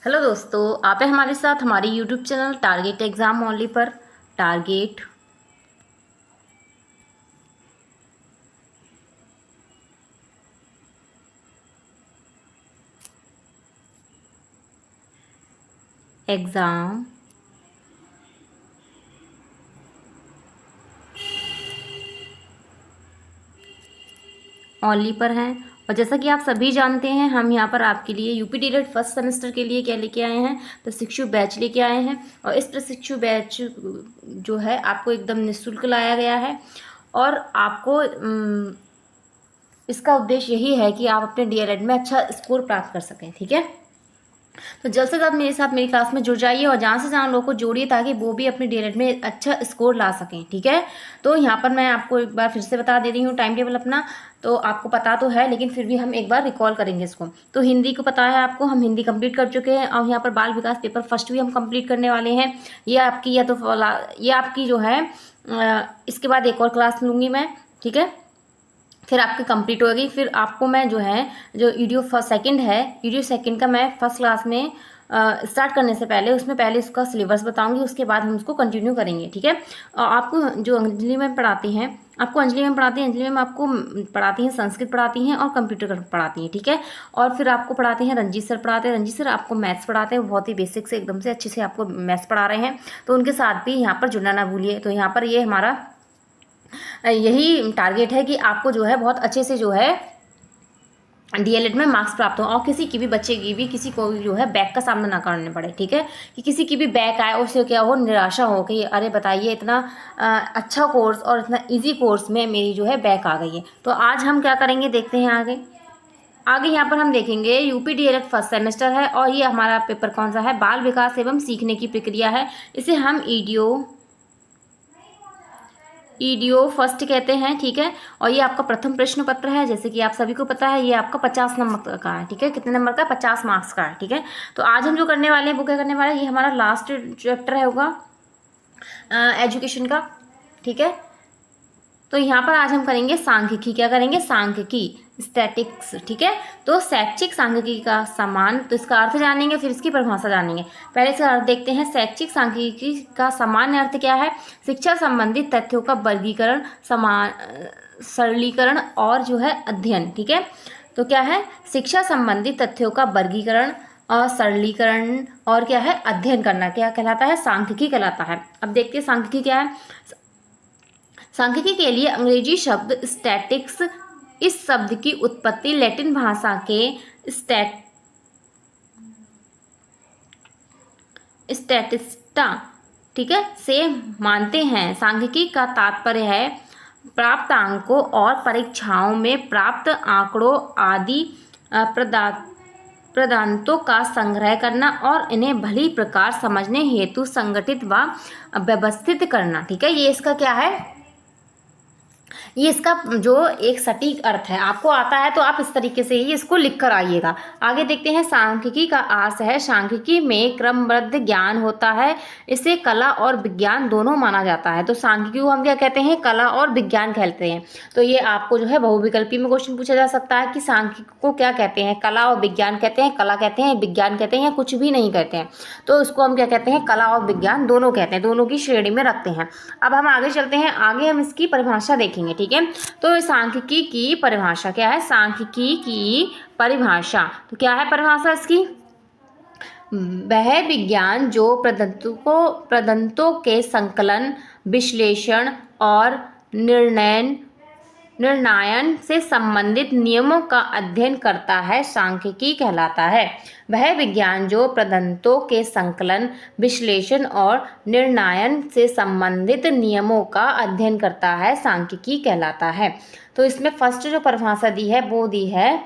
Hello दोस्तों, आप हैं हमारे साथ हमारे YouTube channel target exam only पर। टारगेट एग्ज़ाम ओनली पर हैं। और जैसा कि आप सभी जानते हैं, हम यहाँ पर आपके लिए यूपी डीएलएड फर्स्ट सेमेस्टर के लिए क्या लेके आए हैं, प्रशिक्षु बैच लेके आए हैं। और इस प्रशिक्षु बैच जो है आपको एकदम निःशुल्क लाया गया है। और आपको इसका उद्देश्य यही है कि आप अपने डीएलएड में अच्छा स्कोर प्राप्त कर सकें। ठीक है, तो जल्द से जल्द मेरे साथ मेरी क्लास में जुड़ जाइए और जहाँ से जहाँ लोगों को जोड़िए ताकि वो भी अपने डीएलएड में अच्छा स्कोर ला सकें। ठीक है, तो यहाँ पर मैं आपको एक बार फिर से बता दे रही हूँ टाइम टेबल अपना। तो आपको पता तो है, लेकिन फिर भी हम एक बार रिकॉल करेंगे इसको। तो हिंदी को पता है आपको, हम हिंदी कंप्लीट कर चुके हैं और यहाँ पर बाल विकास पेपर फर्स्ट भी हम कंप्लीट करने वाले हैं। ये आपकी ये आपकी जो है इसके बाद एक और क्लास लूँगी मैं। ठीक है, फिर आपकी कंप्लीट होगी। फिर आपको मैं जो है वीडियो सेकंड का मैं फर्स्ट क्लास में स्टार्ट करने से पहले उसमें पहले उसका सिलेबस बताऊंगी, उसके बाद हम उसको कंटिन्यू करेंगे। ठीक है, आपको जो अंजलि मैम पढ़ाती हैं, अंजलि मैम आपको पढ़ाती हैं, संस्कृत पढ़ाती हैं और कंप्यूटर पढ़ाती हैं। ठीक है, और फिर आपको पढ़ाते हैं रंजीत सर, रंजीत सर आपको मैथ्स पढ़ाते हैं, बहुत ही बेसिक से एकदम से अच्छे से आपको मैथ्स पढ़ा रहे हैं। तो उनके साथ भी यहाँ पर जुड़ना ना भूलिए। तो यहाँ पर ये हमारा यही टारगेट है कि आपको जो है बहुत अच्छे से जो है डीएलएड में मार्क्स प्राप्त हो और किसी की भी बच्चे की भी किसी को जो है बैक का सामना ना करने पड़े। ठीक है, कि किसी की भी बैक आए उससे क्या हो, निराशा हो कि अरे बताइए इतना अच्छा कोर्स और इतना इजी कोर्स में मेरी जो है बैक आ गई है। तो आज हम क्या करेंगे देखते हैं आगे यहाँ पर हम देखेंगे यूपी डीएलएड फर्स्ट सेमेस्टर है और ये हमारा पेपर कौन सा है, बाल विकास एवं सीखने की प्रक्रिया है। इसे हम ईडीओ फर्स्ट कहते हैं। ठीक है, और ये आपका प्रथम प्रश्न पत्र है, जैसे कि आप सभी को पता है ये आपका 50 नंबर का है। ठीक है, कितने नंबर का, 50 मार्क्स का है। ठीक है, तो आज हम जो करने वाले हैं वो क्या करने वाले हैं, ये हमारा लास्ट चैप्टर है होगा एजुकेशन का। ठीक है, तो यहाँ पर आज हम करेंगे सांख्यिकी। क्या करेंगे, सांख्यिकी, स्टैटिक्स। ठीक है, तो शैक्षिक सांख्यिकी का समान, तो इसका अर्थ जानेंगे फिर इसकी परिभाषा जानेंगे। पहले इसका अर्थ देखते हैं। शैक्षिक सांख्यिकी का सामान्य अर्थ क्या है, शिक्षा संबंधित तथ्यों का वर्गीकरण, सरलीकरण और जो है अध्ययन। ठीक है, तो क्या है, शिक्षा संबंधित तथ्यों का वर्गीकरण और सरलीकरण और क्या है, अध्ययन करना, क्या कहलाता है, सांख्यिकी कहलाता है। अब देखते हैं सांख्यिकी क्या है। सांख्यिकी के लिए अंग्रेजी शब्द स्टैटिक्स, इस शब्द की उत्पत्ति लैटिन भाषा के स्टैटिस्टा, ठीक है, से मानते हैं। सांख्यिकी का तात्पर्य है प्राप्त अंकों और परीक्षाओं में प्राप्त आंकड़ों आदि प्रदानों का संग्रह करना और इन्हें भली प्रकार समझने हेतु संगठित व व्यवस्थित करना। ठीक है, ये इसका क्या है, ये इसका जो एक सटीक अर्थ है। आपको आता है तो आप इस तरीके से ही इसको लिख कर आइएगा। आगे देखते हैं, सांख्यिकी का अर्थ है सांख्यिकी में क्रमबद्ध ज्ञान होता है, इसे कला और विज्ञान दोनों माना जाता है। तो सांख्यिकी को हम क्या कहते हैं, कला और विज्ञान कहते हैं। तो ये आपको जो है बहुविकल्पी में क्वेश्चन पूछा जा सकता है कि सांख्यिकी को क्या कहते हैं, कला और विज्ञान कहते हैं, कला कहते हैं, विज्ञान कहते हैं या कुछ भी नहीं कहते हैं। तो इसको हम क्या कहते हैं, कला और विज्ञान दोनों कहते हैं, दोनों की श्रेणी में रखते हैं। अब हम आगे चलते हैं, आगे हम इसकी परिभाषा देखेंगे। ठीक है, तो सांख्यिकी की परिभाषा क्या है, सांख्यिकी की परिभाषा, तो क्या है परिभाषा इसकी, वह विज्ञान जो प्रदत्तों के संकलन, विश्लेषण और निर्णायन से संबंधित नियमों का अध्ययन करता है, सांख्यिकी कहलाता है। वह विज्ञान जो प्रदत्तों के संकलन, विश्लेषण और निर्णायन से संबंधित नियमों का अध्ययन करता है, सांख्यिकी कहलाता है। तो इसमें फर्स्ट जो परिभाषा दी है वो दी है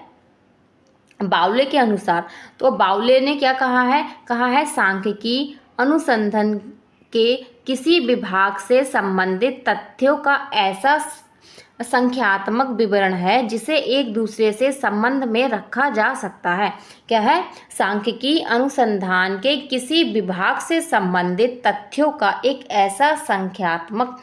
बाउले के अनुसार। तो बाउले ने क्या कहा है सांख्यिकी अनुसंधान के किसी विभाग से संबंधित तथ्यों का ऐसा संख्यात्मक विवरण है जिसे एक दूसरे से संबंध में रखा जा सकता है। क्या है, सांख्यिकी अनुसंधान के किसी विभाग से संबंधित तथ्यों का एक ऐसा संख्यात्मक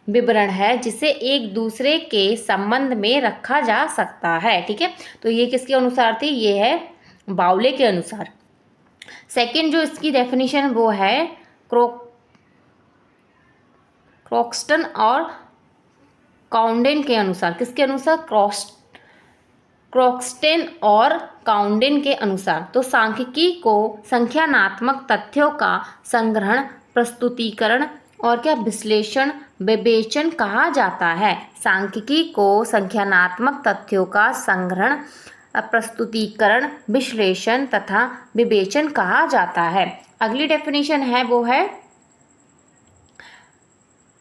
विवरण है जिसे एक दूसरे के संबंध में रखा जा सकता है। ठीक है, तो ये किसके अनुसार थी, ये है बाउले के अनुसार। सेकंड जो इसकी डेफिनेशन वो है क्रोक्सटन और काउंडेन के अनुसार। किसके अनुसार? क्रोक्सटेन और काउंडेन के अनुसार। तो सांख्यिकी को संख्यानात्मक तथ्यों का संग्रहण, प्रस्तुतिकरण और क्या विश्लेषण, विवेचन कहा जाता है। सांख्यिकी को संख्यानात्मक तथ्यों का संग्रहण, प्रस्तुतिकरण, विश्लेषण तथा विवेचन कहा जाता है। अगली डेफिनेशन है वो है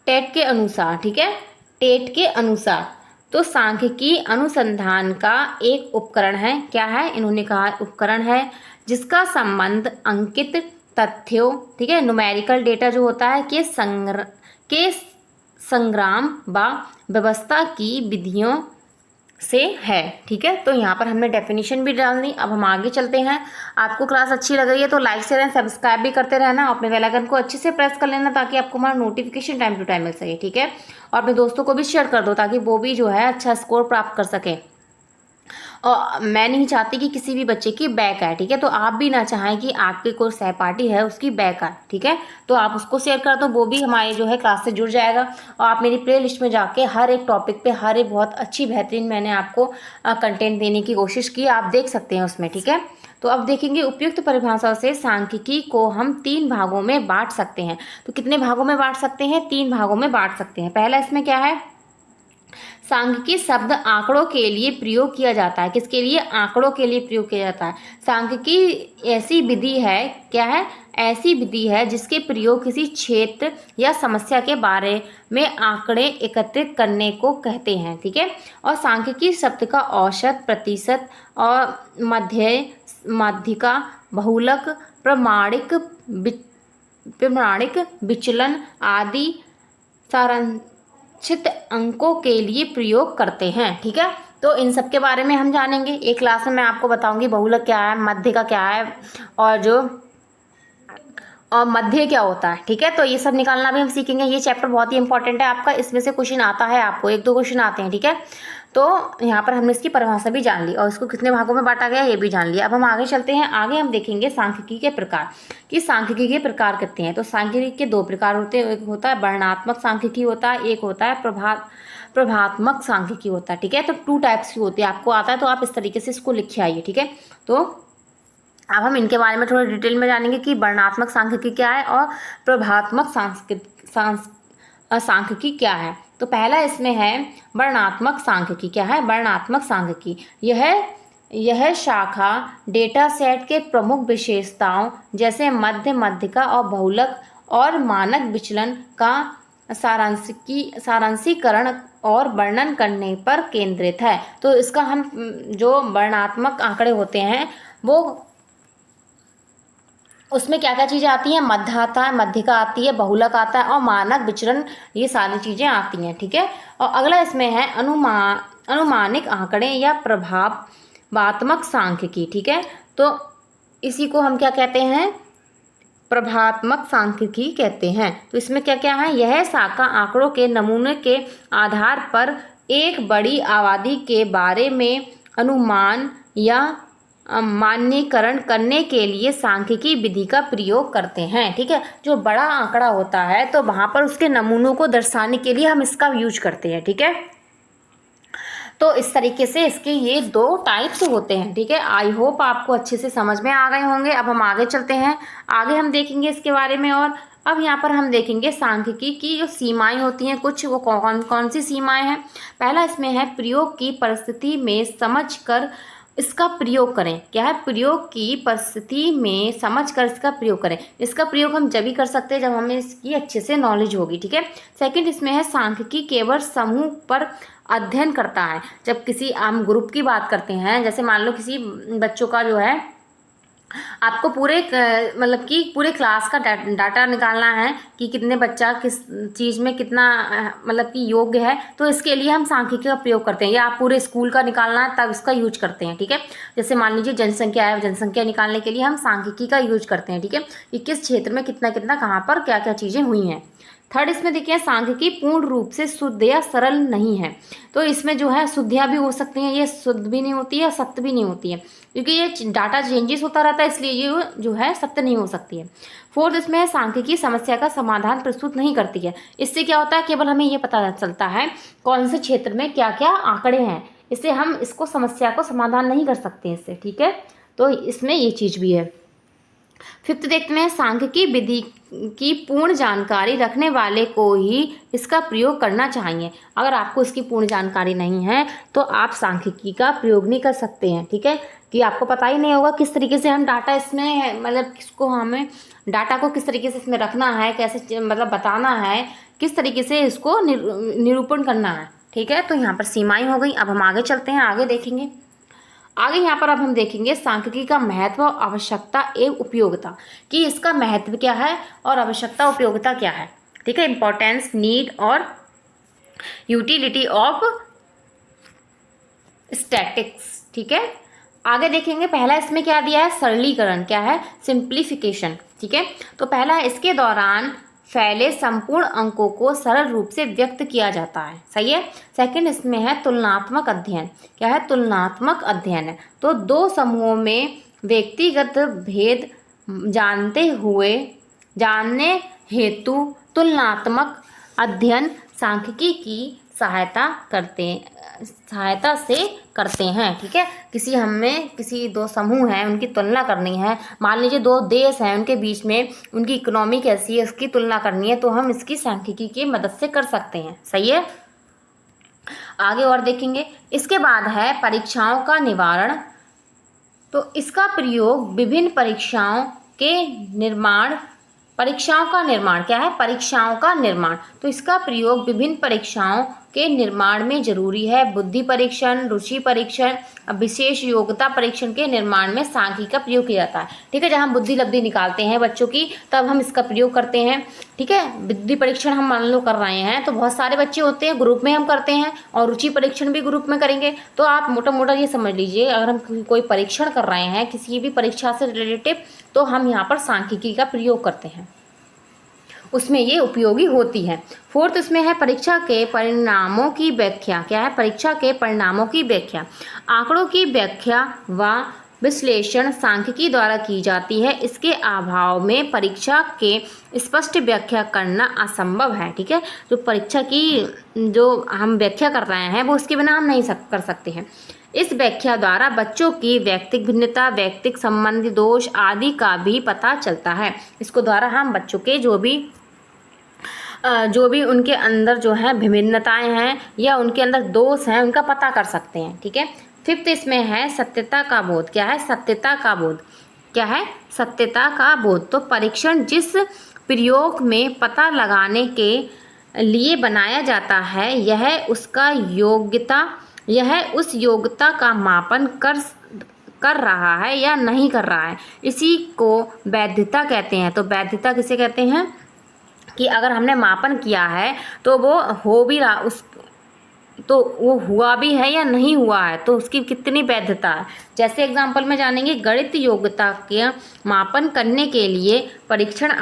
टेट के अनुसार। ठीक है, टेट के अनुसार तो सांख्यिकी अनुसंधान का एक उपकरण है। क्या है? इन्होंने कहा उपकरण है जिसका संबंध अंकित तथ्यों, ठीक है, न्यूमेरिकल डेटा जो होता है के संग्राम व व्यवस्था की विधियों से है। ठीक है, तो यहाँ पर हमने डेफिनेशन भी डाल दी। अब हम आगे चलते हैं। आपको क्लास अच्छी लग रही है तो लाइक शेयर एंड सब्सक्राइब भी करते रहना, अपने बेल आइकन को अच्छे से प्रेस कर लेना ताकि आपको हमारा नोटिफिकेशन टाइम टू टाइम मिल सके। ठीक है, और अपने दोस्तों को भी शेयर कर दो ताकि वो भी जो है अच्छा स्कोर प्राप्त कर सके। और मैं नहीं चाहती कि किसी भी बच्चे की बैक आए। ठीक है, तो आप भी ना चाहें कि आपके कोई सहपाठी है उसकी बैक आए। ठीक है, तो आप उसको शेयर कर दो, वो भी हमारे जो है क्लास से जुड़ जाएगा। और आप मेरी प्ले लिस्ट में जाके हर एक टॉपिक पे हर एक बहुत अच्छी बेहतरीन मैंने आपको कंटेंट देने की कोशिश की, आप देख सकते हैं उसमें। ठीक है, तो अब देखेंगे उपयुक्त परिभाषा से सांख्यिकी को हम 3 भागों में बांट सकते हैं। तो कितने भागों में बांट सकते हैं? 3 भागों में बांट सकते हैं। पहला इसमें क्या है? सांख्यिकी शब्द आंकड़ों के लिए प्रयोग किया जाता है। किसके लिए? आंकड़ों के लिए प्रयोग किया जाता है। सांख्यिकी ऐसी विधि है, क्या है? ऐसी विधि है जिसके प्रयोग किसी क्षेत्र या समस्या के बारे में आंकड़े एकत्रित करने को कहते हैं। ठीक है, और सांख्यिकी शब्द का औसत, प्रतिशत और माध्यिका, बहुलक, प्रमाणिक विचलन आदि सारांशित अंकों के लिए प्रयोग करते हैं। ठीक है, तो इन सब के बारे में हम जानेंगे। एक क्लास में मैं आपको बताऊंगी बहुलक क्या है, माध्यिका क्या है और मध्य क्या होता है। ठीक है, तो ये सब निकालना भी हम सीखेंगे। ये चैप्टर बहुत ही इंपॉर्टेंट है आपका, इसमें से क्वेश्चन आता है आपको, 1-2 क्वेश्चन आते हैं। ठीक है, तो यहाँ पर हमने इसकी परिभाषा भी जान ली और इसको कितने भागों में बांटा गया ये भी जान लिया। अब हम आगे चलते हैं। आगे हम देखेंगे सांख्यिकी के प्रकार, कि सांख्यिकी के प्रकार कितने हैं। तो सांख्यिकी के 2 प्रकार होते हैं, एक होता है वर्णनात्मक सांख्यिकी होता है, एक होता है प्रभावात्मक सांख्यिकी होता है। ठीक है, तो 2 टाइप्स की होती है। आपको आता है तो आप इस तरीके से इसको लिखे आइए। ठीक है, तो अब हम इनके बारे में थोड़ा डिटेल में जानेंगे कि वर्णनात्मक सांख्यिकी क्या है और प्रभावात्मक सांख्यिकी क्या है। तो पहला इसमें है वर्णनात्मक सांख्यिकी। क्या है? वर्णनात्मक सांख्यिकी यह शाखा डेटा सेट के प्रमुख विशेषताओं जैसे मध्य, माध्यिका और बहुलक और मानक विचलन का सारांशीकरण और वर्णन करने पर केंद्रित है। तो इसका हम जो वर्णनात्मक आंकड़े होते हैं वो उसमें क्या क्या चीज़ें आती हैं? मध्य आता है, माध्यिका आती है, बहुलक आता है और मानक विचरण, ये सारी चीज़ें आती हैं। ठीक है, और अगला इसमें है अनुमानिक आंकड़े या प्रभावात्मक सांख्यिकी। ठीक है, तो इसी को हम क्या कहते हैं? प्रभावात्मक सांख्यिकी कहते हैं। तो इसमें क्या क्या है? यह शाखा आंकड़ों के नमूने के आधार पर एक बड़ी आबादी के बारे में अनुमान या मान्यीकरण करने के लिए सांख्यिकी विधि का प्रयोग करते हैं। ठीक है, जो बड़ा आंकड़ा होता है तो वहाँ पर उसके नमूनों को दर्शाने के लिए हम इसका यूज करते हैं। ठीक है, तो इस तरीके से इसके ये 2 टाइप्स होते हैं। ठीक है, आई होप आपको अच्छे से समझ में आ गए होंगे। अब हम आगे चलते हैं, आगे हम देखेंगे इसके बारे में। और अब यहाँ पर हम देखेंगे सांख्यिकी की जो सीमाएं होती हैं कुछ, वो कौन कौन सी सीमाएं हैं। पहला इसमें है प्रयोग की परिस्थिति में समझकर इसका प्रयोग करें। क्या है? प्रयोग की परिस्थिति में समझकर इसका प्रयोग करें। इसका प्रयोग हम जब भी कर सकते हैं जब हमें इसकी अच्छे से नॉलेज होगी। ठीक है, सेकंड इसमें है सांख्यिकी केवल समूह पर अध्ययन करता है। जब किसी हम ग्रुप की बात करते हैं, जैसे मान लो किसी बच्चों का जो है आपको पूरे मतलब कि पूरे क्लास का डाटा निकालना है कि कितने बच्चा किस चीज़ में कितना मतलब कि योग्य है, तो इसके लिए हम सांख्यिकी का प्रयोग करते हैं। या आप पूरे स्कूल का निकालना है तब इसका यूज करते हैं। ठीक है, जैसे मान लीजिए जनसंख्या है, जनसंख्या निकालने के लिए हम सांख्यिकी का यूज करते हैं। ठीक है, कि किस क्षेत्र में कितना कितना कहाँ पर क्या क्या चीज़ें हुई हैं। थर्ड इसमें देखिए सांख्यिकी पूर्ण रूप से शुद्ध या सरल नहीं है। तो इसमें जो है शुद्धियाँ भी हो सकती हैं, ये शुद्ध भी नहीं होती है, सत्य भी नहीं होती है, क्योंकि ये डाटा चेंजेस होता रहता है, इसलिए ये जो है सत्य नहीं हो सकती है। फोर्थ इसमें है सांख्यिकी समस्या का समाधान प्रस्तुत नहीं करती है। इससे क्या होता है, केवल हमें ये पता चलता है कौन से क्षेत्र में क्या क्या आंकड़े हैं, इससे हम इसको समस्या को समाधान नहीं कर सकते इससे, ठीक है। तो इसमें ये चीज़ भी है। फिफ्थ देखते हैं सांख्यिकी विधि की पूर्ण जानकारी रखने वाले को ही इसका प्रयोग करना चाहिए। अगर आपको इसकी पूर्ण जानकारी नहीं है तो आप सांख्यिकी का प्रयोग नहीं कर सकते हैं, ठीक है, कि आपको पता ही नहीं होगा किस तरीके से हम डाटा इसमें मतलब किसको हमें डाटा को किस तरीके से इसमें रखना है, कैसे मतलब बताना है, किस तरीके से इसको निरूपण करना है, ठीक है। तो यहाँ पर सीमाएं हो गई। अब हम आगे चलते हैं, आगे देखेंगे। आगे यहाँ पर अब हम देखेंगे सांख्यिकी का महत्व, आवश्यकता एवं उपयोगिता, कि इसका महत्व क्या है और आवश्यकता उपयोगिता क्या है, ठीक है। इंपॉर्टेंस, नीड और यूटिलिटी ऑफ स्टैटिक्स, ठीक है। आगे देखेंगे, पहला इसमें क्या दिया है, सरलीकरण, क्या है, सिंप्लीफिकेशन, ठीक है। तो पहला है इसके दौरान फैले संपूर्ण अंकों को सरल रूप से व्यक्त किया जाता है, सही है। सेकंड इसमें है तुलनात्मक अध्ययन, क्या है, तुलनात्मक अध्ययन है। तो दो समूहों में व्यक्तिगत भेद जानने हेतु तुलनात्मक अध्ययन सांख्यिकी की सहायता से करते हैं, ठीक है। किसी दो समूह हैं, उनकी तुलना करनी है, मान लीजिए दो देश हैं, उनके बीच में उनकी इकोनॉमी कैसी है इसकी तुलना करनी है, तो हम इसकी सांख्यिकी की मदद से कर सकते हैं, सही है। आगे और देखेंगे, इसके बाद है परीक्षाओं का निवारण। तो इसका प्रयोग विभिन्न परीक्षाओं का निर्माण, क्या है, परीक्षाओं का निर्माण। तो इसका प्रयोग विभिन्न परीक्षाओं के निर्माण में जरूरी है। बुद्धि परीक्षण, रुचि परीक्षण, विशेष योग्यता परीक्षण के निर्माण में सांख्यिकी का प्रयोग किया जाता है, ठीक है। जब हम बुद्धि लब्धि निकालते हैं बच्चों की, तब हम इसका प्रयोग करते हैं, ठीक है। बुद्धि परीक्षण हम मान लो कर रहे हैं तो बहुत सारे बच्चे होते हैं, ग्रुप में हम करते हैं, और रुचि परीक्षण भी ग्रुप में करेंगे। तो आप मोटा मोटा ये समझ लीजिए, अगर हम कोई परीक्षण कर रहे हैं किसी भी परीक्षा से रिलेटिव, तो हम यहाँ पर सांख्यिकी का प्रयोग करते हैं, उसमें ये उपयोगी होती है। फोर्थ इसमें है परीक्षा के परिणामों की व्याख्या, क्या है, परीक्षा के परिणामों की व्याख्या। आंकड़ों की व्याख्या व विश्लेषण सांख्यिकी द्वारा की जाती है। इसके अभाव में परीक्षा के स्पष्ट व्याख्या करना असंभव है, ठीक है। जो परीक्षा की जो हम व्याख्या कर रहे हैं वो उसके बिना हम नहीं कर सकते हैं। इस व्याख्या द्वारा बच्चों की व्यक्तिगत भिन्नता, व्यक्तिगत संबंधी दोष आदि का भी पता चलता है। इसको द्वारा हम बच्चों के जो भी उनके अंदर जो है विभिन्नताएं हैं या उनके अंदर दोष हैं उनका पता कर सकते हैं, ठीक है। फिफ्थ इसमें है सत्यता का बोध, क्या है, सत्यता का बोध, क्या है, सत्यता का बोध। तो परीक्षण जिस प्रयोग में पता लगाने के लिए बनाया जाता है यह उस योग्यता का मापन कर रहा है या नहीं कर रहा है, इसी को वैधता कहते हैं। तो वैधता किसे कहते हैं, कि अगर हमने मापन किया है तो वो हो भी रहा तो वो हुआ भी है या नहीं हुआ है, तो उसकी कितनी वैधता है। जैसे एग्जांपल में जानेंगे, गणित योग्यता के मापन करने के लिए परीक्षण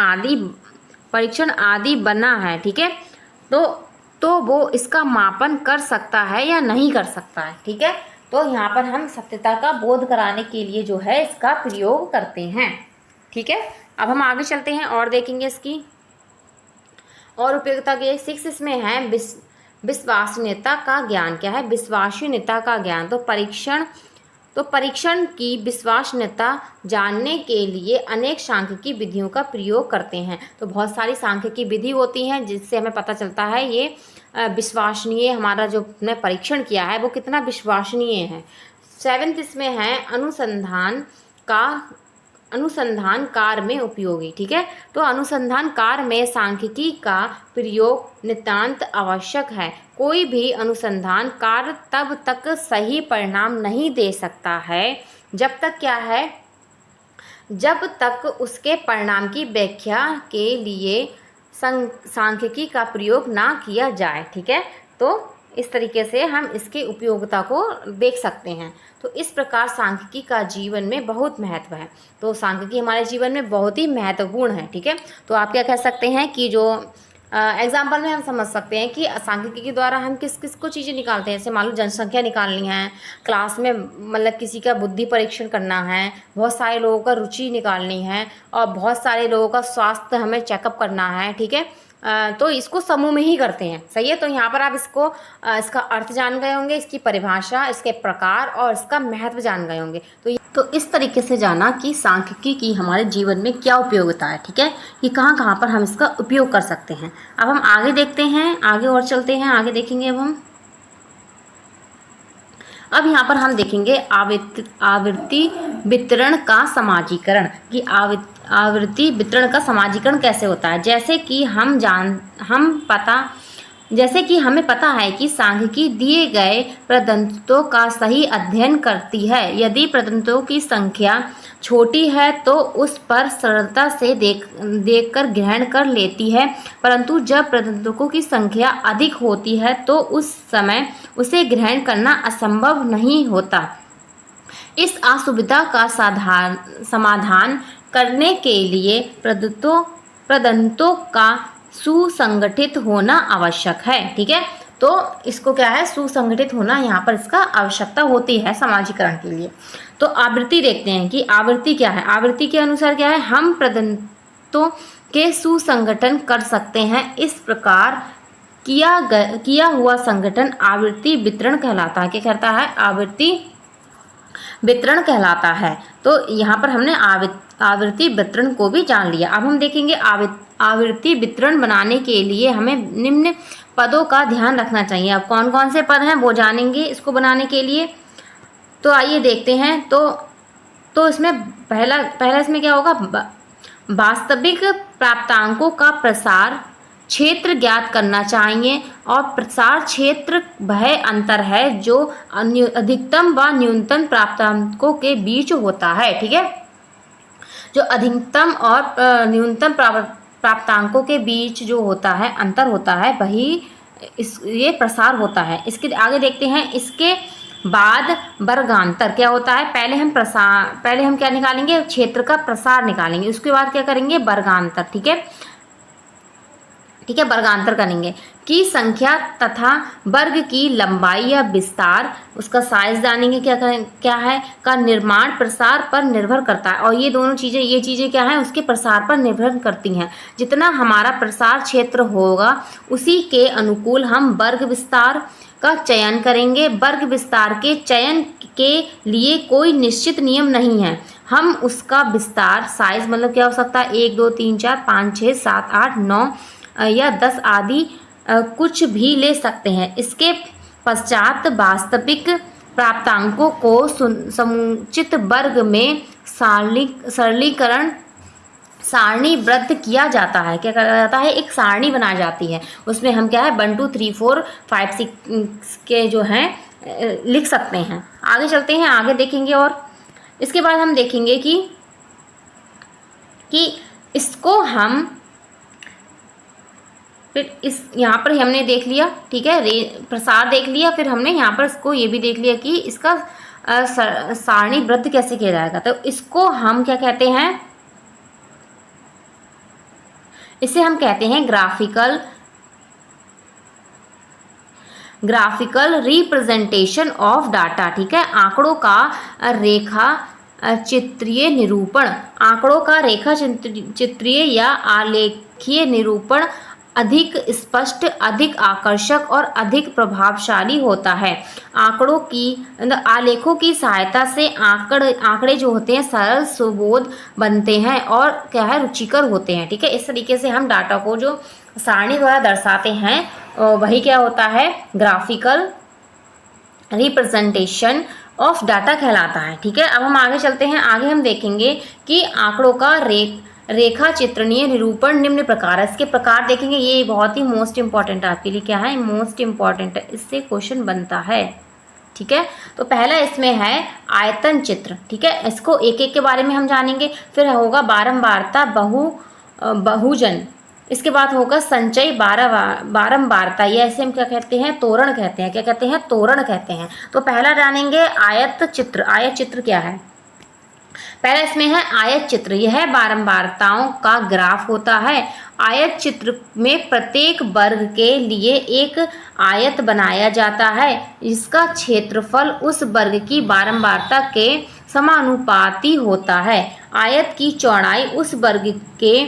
आदि बना है, ठीक है। तो वो इसका मापन कर सकता है या नहीं कर सकता है, ठीक है। तो यहाँ पर हम सत्यता का बोध कराने के लिए जो है इसका प्रयोग करते हैं, ठीक है। अब हम आगे चलते हैं और देखेंगे इसकी और उपयोगिता के। सिक्स इसमें है विश्वसनीयता का ज्ञान, क्या है, विश्वसनीयता का ज्ञान। तो परीक्षण की विश्वसनीयता जानने के लिए अनेक सांख्यिकी विधियों का प्रयोग करते हैं। तो बहुत सारी सांख्यिकी विधि होती हैं जिससे हमें पता चलता है ये विश्वसनीय, हमारा जो हमने परीक्षण किया है वो कितना विश्वसनीय है। सेवेंथ इसमें है अनुसंधान कार्य में उपयोगी, ठीक है। तो अनुसंधान कार्य में सांख्यिकी का प्रयोग नितांत आवश्यक है। कोई भी अनुसंधान कार्य तब तक सही परिणाम नहीं दे सकता है जब तक, क्या है, जब तक उसके परिणाम की व्याख्या के लिए सांख्यिकी का प्रयोग ना किया जाए, ठीक है। तो इस तरीके से हम इसके उपयोगिता को देख सकते हैं। तो इस प्रकार सांख्यिकी का जीवन में बहुत महत्व है। तो सांख्यिकी हमारे जीवन में बहुत ही महत्वपूर्ण है, ठीक है। तो आप क्या कह सकते हैं कि जो एग्जाम्पल में हम समझ सकते हैं कि सांख्यिकी के द्वारा हम किस किस को चीज़ें निकालते हैं। जैसे मान लो जनसंख्या निकालनी है, क्लास में मतलब किसी का बुद्धि परीक्षण करना है, बहुत सारे लोगों का रुचि निकालनी है, और बहुत सारे लोगों का स्वास्थ्य हमें चेकअप करना है, ठीक है। तो इसको समूह में ही करते हैं, सही है। तो यहाँ पर आप इसको इसका अर्थ जान गए होंगे, इसकी परिभाषा, इसके प्रकार और इसका महत्व जान गए होंगे। तो इस तरीके से जाना कि सांख्यिकी की हमारे जीवन में क्या उपयोगिता है, ठीक है, कि कहाँ कहाँ पर हम इसका उपयोग कर सकते हैं। अब हम आगे देखते हैं, आगे और चलते हैं, आगे देखेंगे अब यहाँ पर हम देखेंगे आवृत्ति वितरण का समाजीकरण, कि आवृत्ति वितरण का समाजीकरण कैसे होता है। जैसे कि हमें पता है कि सांख्यिकी दिए गए प्रदत्तों का सही अध्ययन करती है। यदि प्रदत्तों की संख्या छोटी है तो उस पर सरलता से देखकर ग्रहण कर लेती है, परंतु जब प्रदत्तों की संख्या अधिक होती है तो उस समय उसे ग्रहण करना असंभव नहीं होता। इस असुविधा का समाधान करने के लिए प्रदत्तों का सुसंगठित होना आवश्यक है, ठीक है। तो इसको क्या है, सुसंगठित होना यहाँ पर इसका आवश्यकता होती है समाजीकरण के लिए। तो आवृत्ति देखते हैं कि आवृत्ति क्या है। आवृत्ति के अनुसार क्या है, हम प्रदत्तों के सुसंगठन कर सकते हैं। इस प्रकार किया हुआ संगठन आवृत्ति वितरण कहलाता है। क्या कहता है, आवृत्ति वितरण कहलाता है। तो यहाँ पर हमने आवृत्ति वितरण को भी जान लिया। अब हम देखेंगे आवृत्ति वितरण बनाने के लिए हमें निम्न पदों का ध्यान रखना चाहिए। अब कौन कौन से पद हैं वो जानेंगे इसको बनाने के लिए। तो आइए देखते हैं। तो इसमें पहला इसमें क्या होगा, वास्तविक प्राप्तांकों का प्रसार क्षेत्र ज्ञात करना चाहिए, और प्रसार क्षेत्र वह अंतर है जो अधिकतम व न्यूनतम प्राप्तांकों के बीच होता है, ठीक है। जो अधिकतम और न्यूनतम प्राप्तांकों के बीच जो होता है, अंतर होता है, वही ये प्रसार होता है। इसके आगे देखते हैं। इसके बाद वर्गांतर क्या होता है। पहले हम क्या निकालेंगे, क्षेत्र का प्रसार निकालेंगे, उसके बाद क्या करेंगे, वर्गांतर, ठीक है, वर्गांतर करेंगे की संख्या तथा वर्ग की लंबाई या विस्तार, उसका साइज जानेंगे क्या है, का निर्माण प्रसार पर निर्भर करता है। और ये चीज़ें क्या है, उसके प्रसार पर निर्भर करती हैं। जितना हमारा प्रसार क्षेत्र होगा उसी के अनुकूल हम वर्ग विस्तार का चयन करेंगे। वर्ग विस्तार के चयन के लिए कोई निश्चित नियम नहीं है। हम उसका विस्तार साइज मतलब क्या हो सकता है, 1 2 3 4 5 6 7 8 9 या 10 आदि कुछ भी ले सकते हैं। इसके पश्चात वास्तविक प्राप्तांकों को समुचित वर्ग में सारणीबद्ध किया जाता है। क्या करा जाता है, एक सारणी बनाई जाती है। उसमें हम क्या है 1 2 3 4 5 6 के जो हैं लिख सकते हैं। आगे चलते हैं, आगे देखेंगे। और इसके बाद हम देखेंगे कि इसको हम फिर यहाँ पर हमने देख लिया, ठीक है, प्रसार देख लिया। फिर हमने यहाँ पर इसको ये भी देख लिया कि इसका सारणीबद्ध कैसे किया जाएगा। तो इसको हम क्या कहते हैं, इसे हम कहते हैं ग्राफिकल रिप्रेजेंटेशन ऑफ डाटा, ठीक है। आंकड़ों का रेखा चित्रीय निरूपण, आंकड़ों का रेखा चित्रीय या आलेखीय निरूपण अधिक स्पष्ट, अधिक आकर्षक और अधिक प्रभावशाली होता है। आलेखों की सहायता से आंकड़े जो होते हैं सरल सुबोध बनते हैं और क्या है, रुचिकर होते हैं, ठीक है। इस तरीके से हम डाटा को जो सारणी द्वारा दर्शाते हैं वही क्या होता है, ग्राफिकल रिप्रेजेंटेशन ऑफ डाटा कहलाता है, ठीक है। अब हम आगे चलते हैं। आगे हम देखेंगे कि आंकड़ों का रेखा चित्रणीय निरूपण निम्न प्रकार है। इसके प्रकार देखेंगे, ये बहुत ही मोस्ट इंपॉर्टेंट आपके लिए क्या है, मोस्ट इंपॉर्टेंट है, इससे क्वेश्चन बनता है, ठीक है। तो पहला इसमें है आयतन चित्र, ठीक है। इसको एक एक के बारे में हम जानेंगे। फिर होगा बारंबारता, बहुजन। इसके बाद होगा संचय, बारंबारता, ये ऐसे हम क्या कहते हैं, तोरण कहते हैं। क्या कहते हैं, तोरण कहते हैं। तो पहला जानेंगे आयत चित्र। आयत चित्र क्या है, पहला इसमें है आयत चित्र। यह बारंबारताओं का ग्राफ होता है। आयत चित्र में प्रत्येक वर्ग के लिए एक आयत बनाया जाता है। इसका क्षेत्रफल उस वर्ग की बारंबारता के समानुपाती होता है। आयत की चौड़ाई उस वर्ग के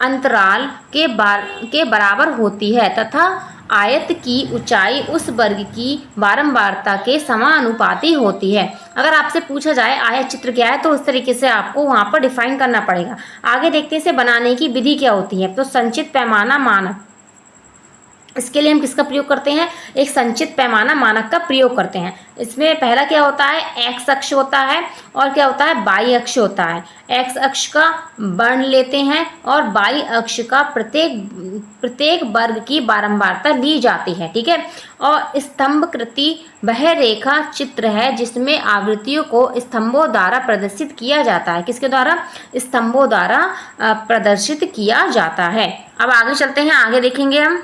अंतराल के बराबर होती है तथा आयत की ऊंचाई उस वर्ग की बारंबारता के समानुपाती होती है। अगर आपसे पूछा जाए आयत चित्र क्या है तो उस तरीके से आपको वहां पर डिफाइन करना पड़ेगा। आगे देखते हैं इसे बनाने की विधि क्या होती है। तो संचित पैमाना मानक, इसके लिए हम किसका प्रयोग करते हैं, एक संचित पैमाना मानक का प्रयोग करते हैं। इसमें पहला क्या होता है, एक्स अक्ष होता है और क्या होता है, वाई अक्ष होता है। एक्स अक्ष का वर्ण लेते हैं और वाई अक्ष का प्रत्येक वर्ग की बारंबारता ली जाती है। ठीक है। और स्तंभकृति वह रेखा चित्र है जिसमें आवृत्तियों को स्तंभों द्वारा प्रदर्शित किया जाता है। किसके द्वारा, स्तंभों द्वारा प्रदर्शित किया जाता है। अब आगे चलते हैं, आगे देखेंगे हम।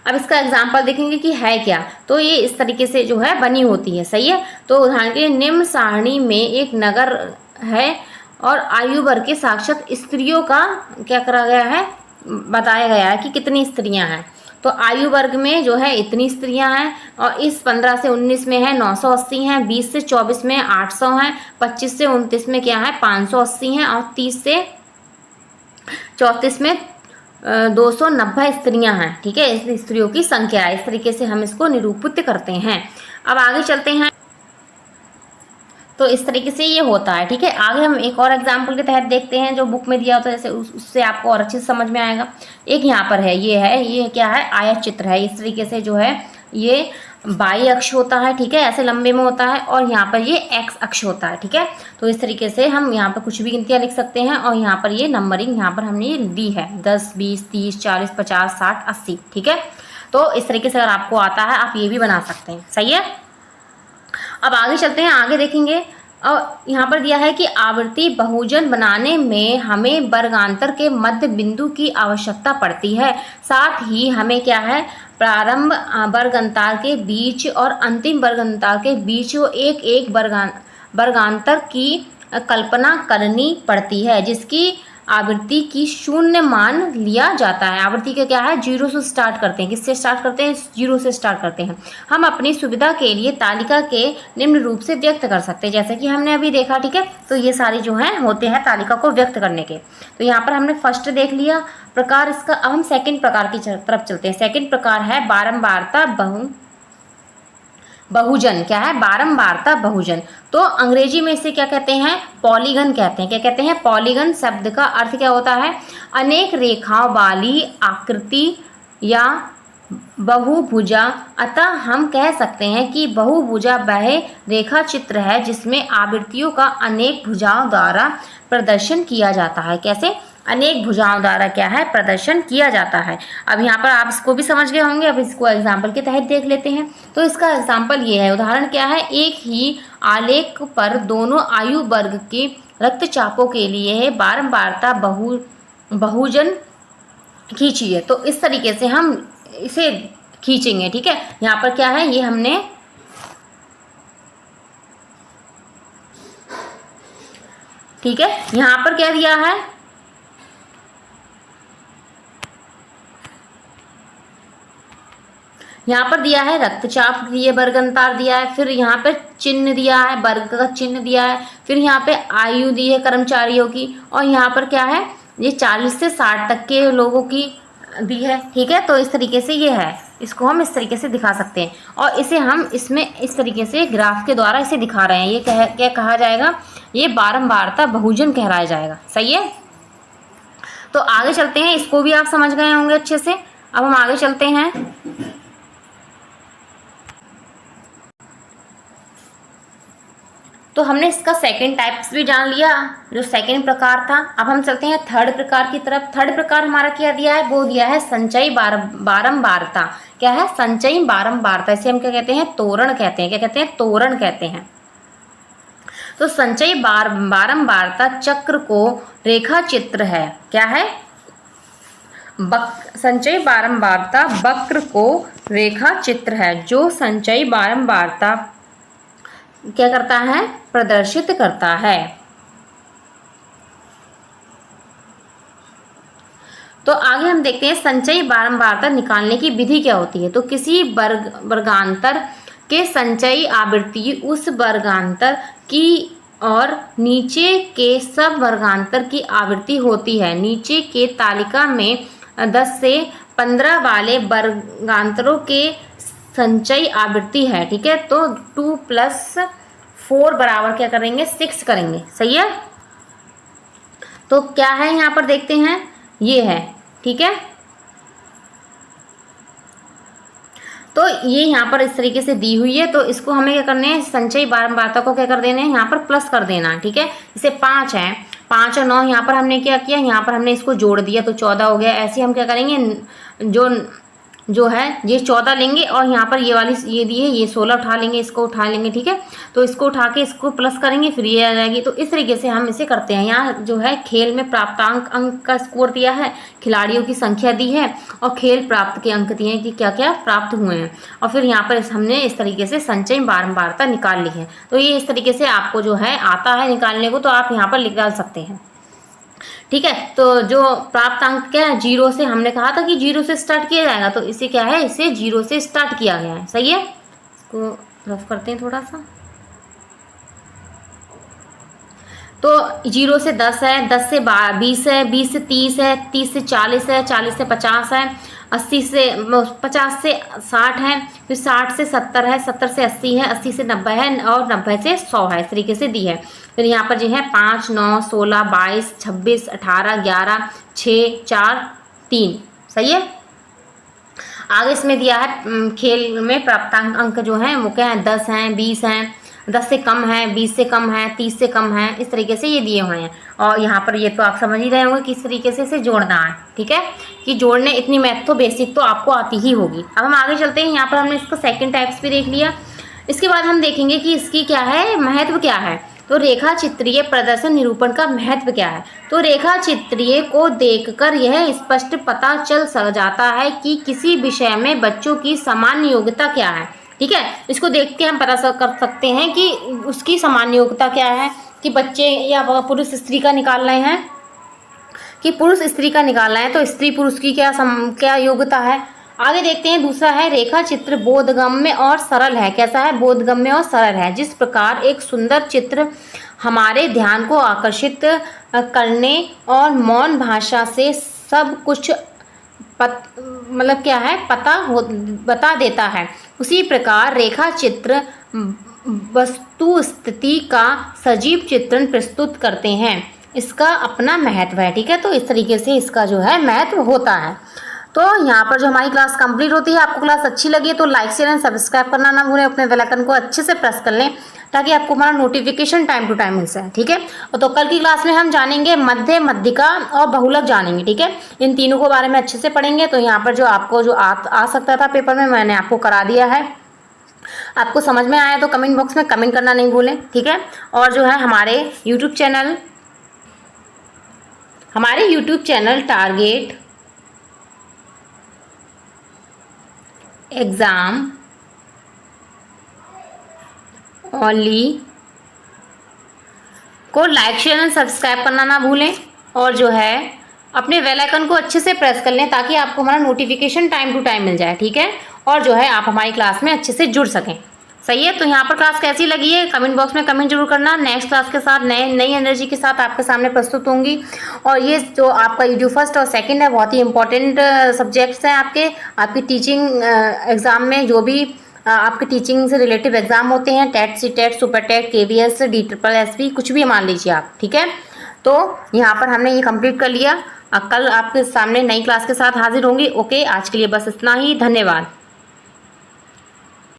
अब इसका एग्जाम्पल देखेंगे कि है क्या। तो ये इस तरीके से जो है बनी होती है। सही है। तो उदाहरण के लिए निम्न सारणी में एक नगर है और आयु वर्ग के साक्षात स्त्रियों का क्या करा गया है, बताया गया है कि कितनी स्त्रियां हैं। तो आयु वर्ग में जो है इतनी स्त्रियां हैं और इस 15 से 19 में है 980 हैं, 20 से 24 में 800 हैं, 25 से 29 में क्या है 580 हैं और 30 से 34 में 290 स्त्रियां हैं। ठीक है। इस स्त्रियों की संख्या है। इस तरीके से हम इसको निरूपित करते हैं। अब आगे चलते हैं। तो इस तरीके से ये होता है। ठीक है। आगे हम एक और एग्जाम्पल के तहत देखते हैं जो बुक में दिया होता है, जैसे उससे आपको और अच्छे से समझ में आएगा। एक यहाँ पर है, ये क्या है, आयत चित्र है। इस तरीके से जो है ये वाई अक्ष होता है। ठीक है। ऐसे लंबे में होता है और यहाँ पर ये एक्स अक्ष होता है। ठीक है। तो इस तरीके से हम यहाँ पर कुछ भी गिनतियाँ लिख सकते हैं और यहाँ पर ये नंबरिंग यहाँ पर हमने ये दी है 10, 20, 30, 40, 50, 60, 80। ठीक है। तो इस तरीके से अगर आपको आता है आप ये भी बना सकते हैं। सही है। अब आगे चलते हैं, आगे देखेंगे। और यहाँ पर दिया है कि आवर्ती बहुजन बनाने में हमें वर्गांतर के मध्य बिंदु की आवश्यकता पड़ती है। साथ ही हमें क्या है, प्रारंभ वर्गांतर के बीच और अंतिम वर्गांतर के बीच एक एक वर्गांतर की कल्पना करनी पड़ती है जिसकी आवृत्ति की शून्य मान लिया जाता है। आवृत्ति का क्या है, 0 से स्टार्ट करते हैं। किससे स्टार्ट करते हैं, 0 से स्टार्ट करते हैं। हम अपनी सुविधा के लिए तालिका के निम्न रूप से व्यक्त कर सकते हैं, जैसे कि हमने अभी देखा। ठीक है। तो ये सारे जो हैं होते हैं तालिका को व्यक्त करने के। तो यहाँ पर हमने फर्स्ट देख लिया प्रकार इसका। अब हम सेकंड प्रकार की तरफ चलते हैं। सेकंड प्रकार है बारंबारता बहुजन। क्या है, बारंबारता बहुजन। तो अंग्रेजी में इसे क्या कहते हैं, पॉलीगन कहते हैं। क्या कहते हैं, पॉलीगन। शब्द का अर्थ क्या होता है, अनेक रेखाओं वाली आकृति या बहुभुजा। अतः हम कह सकते हैं कि बहुभुजा वह रेखा चित्र है जिसमें आवृत्तियों का अनेक भुजाओं द्वारा प्रदर्शन किया जाता है। कैसे, अनेक भुजाओं द्वारा क्या है, प्रदर्शन किया जाता है। अब यहाँ पर आप इसको भी समझ गए होंगे। अब इसको एग्जाम्पल के तहत देख लेते हैं। तो इसका एग्जाम्पल ये है, उदाहरण क्या है, एक ही आलेख पर दोनों आयु वर्ग के रक्तचापों के लिए है बारंबारता बहुजन खींचिए। तो इस तरीके से हम इसे खींचेंगे। ठीक है। यहाँ पर क्या है, ये हमने ठीक है, यहाँ पर क्या दिया है, यहाँ पर दिया है रक्तचाप दिए, वर्गांतर दिया है, फिर यहाँ पे चिन्ह दिया है, वर्ग का चिन्ह दिया है, फिर यहाँ पे आयु दी है कर्मचारियों की, और यहाँ पर क्या है, ये 40 से 60 तक के लोगों की दी है। ठीक है। तो इस तरीके से ये है, इसको हम इस तरीके से दिखा सकते हैं और इसे हम इसमें इस तरीके से ग्राफ के द्वारा इसे दिखा रहे हैं। ये क्या कहा जाएगा, ये बारंबारता बहुजन कहलाया जाएगा। सही है। तो आगे चलते हैं, इसको भी आप समझ गए होंगे अच्छे से। अब हम आगे चलते हैं। तो हमने इसका सेकंड टाइप्स भी जान लिया, जो सेकंड प्रकार था। अब हम चलते हैं थर्ड प्रकार की तरफ। थर्ड प्रकार हमारा क्या दिया है, वो दिया है संचयी बारंबारता। क्या है, संचयी बारंबारता। इसे हम क्या कहते हैं, तोरण कहते हैं। क्या कहते हैं, तोरण कहते हैं। तो संचयी बारंबारता चक्र को रेखा चित्र है। क्या है, संचयी बारंबारता वक्र को रेखा चित्र है जो संचयी बारंबारता क्या करता है, प्रदर्शित करता है। तो आगे हम देखते हैं संचयी बारंबारता निकालने की विधि क्या होती है। तो किसी वर्गांतर के संचयी आवृत्ति उस वर्गांतर की और नीचे के सब वर्गांतर की आवृत्ति होती है। नीचे के तालिका में 10 से 15 वाले वर्गांतरों के संचयी आवृत्ति है, ठीक है। तो 2 + 4 बराबर क्या करेंगे, 6 करेंगे, सही है। तो क्या है यहाँ पर देखते हैं, ये है, ठीक है। तो ये यहाँ पर इस तरीके से दी हुई है, तो इसको हमें क्या करना है, संचयी बारंबारता को क्या कर देना है, यहाँ पर प्लस कर देना है, ठीक है। जैसे 5 है, 5 और 9 यहाँ पर हमने क्या किया, यहाँ पर हमने इसको जोड़ दिया तो 14 हो गया। ऐसे हम क्या करेंगे, जो है ये 14 लेंगे और यहाँ पर ये वाली ये दी है, ये 16 उठा लेंगे, इसको उठा लेंगे, ठीक है। तो इसको उठा के इसको प्लस करेंगे, फिर ये आ जाएगी। तो इस तरीके से हम इसे करते हैं। यहाँ जो है खेल में प्राप्तांक अंक का स्कोर दिया है, खिलाड़ियों की संख्या दी है और खेल प्राप्त के अंक दिए हैं कि क्या क्या प्राप्त हुए हैं, और फिर यहाँ पर हमने इस तरीके से संचयी बारंबारता निकाल ली है। तो ये इस तरीके से आपको जो है आता है निकालने को, तो आप यहाँ पर लिख डाल सकते हैं, ठीक है। तो जो प्राप्त अंक क्या है, 0 से, हमने कहा था कि 0 से स्टार्ट किया जाएगा, तो इसे क्या है, इसे 0 से स्टार्ट किया गया है, सही है। इसको रफ करते हैं थोड़ा सा। तो 0 से 10 है, 10 से 20 है, 20 से 30 है, 30 से 40 है, 40 से 50 है, 80 से 50 से 60 है, फिर 60 से 70 है, 70 से 80 है, 80 से 90 है और 90 से 100 है, इस तरीके से दी है। फिर यहाँ पर जो है 5, 9, 16, 22, 26, 18, 11, 6, 4, 3, सही है। आगे इसमें दिया है खेल में प्राप्तांक अंक जो है वो क्या है, 10 हैं, 20 हैं, 10 से कम है, 20 से कम है, 30 से कम है, इस तरीके से ये दिए हुए हैं। और यहाँ पर ये तो आप समझ ही रहे होंगे किस तरीके से इसे जोड़ना है, ठीक है, कि जोड़ने इतनी मैथ तो बेसिक तो आपको आती ही होगी। अब हम आगे चलते हैं। यहाँ पर हमने इसको सेकंड टाइप्स भी देख लिया। इसके बाद हम देखेंगे कि इसकी क्या है, महत्व क्या है। तो रेखा चित्रीय प्रदर्शन निरूपण का महत्व क्या है। तो रेखा चित्रीय को देखकर यह स्पष्ट पता चल जाता है कि किसी विषय में बच्चों की सामान्य योग्यता क्या है, ठीक है। इसको देख के हम पता कर सकते हैं कि उसकी सामान्य योग्यता क्या है, कि बच्चे या पुरुष स्त्री का निकाल रहे हैं, कि पुरुष स्त्री का निकालना है, तो स्त्री पुरुष की क्या योग्यता है। आगे देखते हैं, दूसरा है रेखा चित्र बोधगम्य और सरल है। कैसा है, बोधगम्य और सरल है। जिस प्रकार एक सुंदर चित्र हमारे ध्यान को आकर्षित करने और मौन भाषा से सब कुछ मतलब क्या है, बता देता है, उसी प्रकार रेखा चित्र वस्तु स्थिति का सजीव चित्रण प्रस्तुत करते हैं। इसका अपना महत्व है, ठीक है। तो इस तरीके से इसका जो है महत्व होता है। तो यहाँ पर जो हमारी क्लास कंप्लीट होती है, आपको क्लास अच्छी लगी है तो लाइक शेयर एंड सब्सक्राइब करना ना भूलें, अपने बेल आइकन को अच्छे से प्रेस कर लें ताकि आपको हमारा नोटिफिकेशन टाइम टू टाइम मिल जाए, ठीक है। और तो कल की क्लास में हम जानेंगे मध्य, मध्यिका और बहुलक जानेंगे, ठीक है। इन तीनों को बारे में अच्छे से पढ़ेंगे। तो यहाँ पर जो आपको जो आ सकता था पेपर में, मैंने आपको करा दिया है। आपको समझ में आया तो कमेंट बॉक्स में कमेंट करना नहीं भूलें, ठीक है। और जो है हमारे YouTube channel target exam only को लाइक शेयर एंड सब्सक्राइब करना ना भूलें, और जो है अपने बेल आइकन को अच्छे से प्रेस कर लें ताकि आपको हमारा नोटिफिकेशन टाइम टू टाइम मिल जाए, ठीक है। और जो है आप हमारी क्लास में अच्छे से जुड़ सकें, सही है। तो यहाँ पर क्लास कैसी लगी है कमेंट बॉक्स में कमेंट जरूर करना। नेक्स्ट क्लास के साथ नई एनर्जी के साथ आपके सामने प्रस्तुत होंगी। और ये जो आपका जो फर्स्ट और सेकंड है बहुत ही इंपॉर्टेंट सब्जेक्ट्स हैं आपकी टीचिंग एग्ज़ाम में। जो भी आपके टीचिंग से रिलेटिव एग्जाम होते हैं, TET, CTET, super TET, KVS, DSSB, कुछ भी मान लीजिए आप, ठीक है। तो यहाँ पर हमने ये कंप्लीट कर लिया। कल आपके सामने नई क्लास के साथ हाजिर होंगी। ओके, आज के लिए बस इतना ही। धन्यवाद।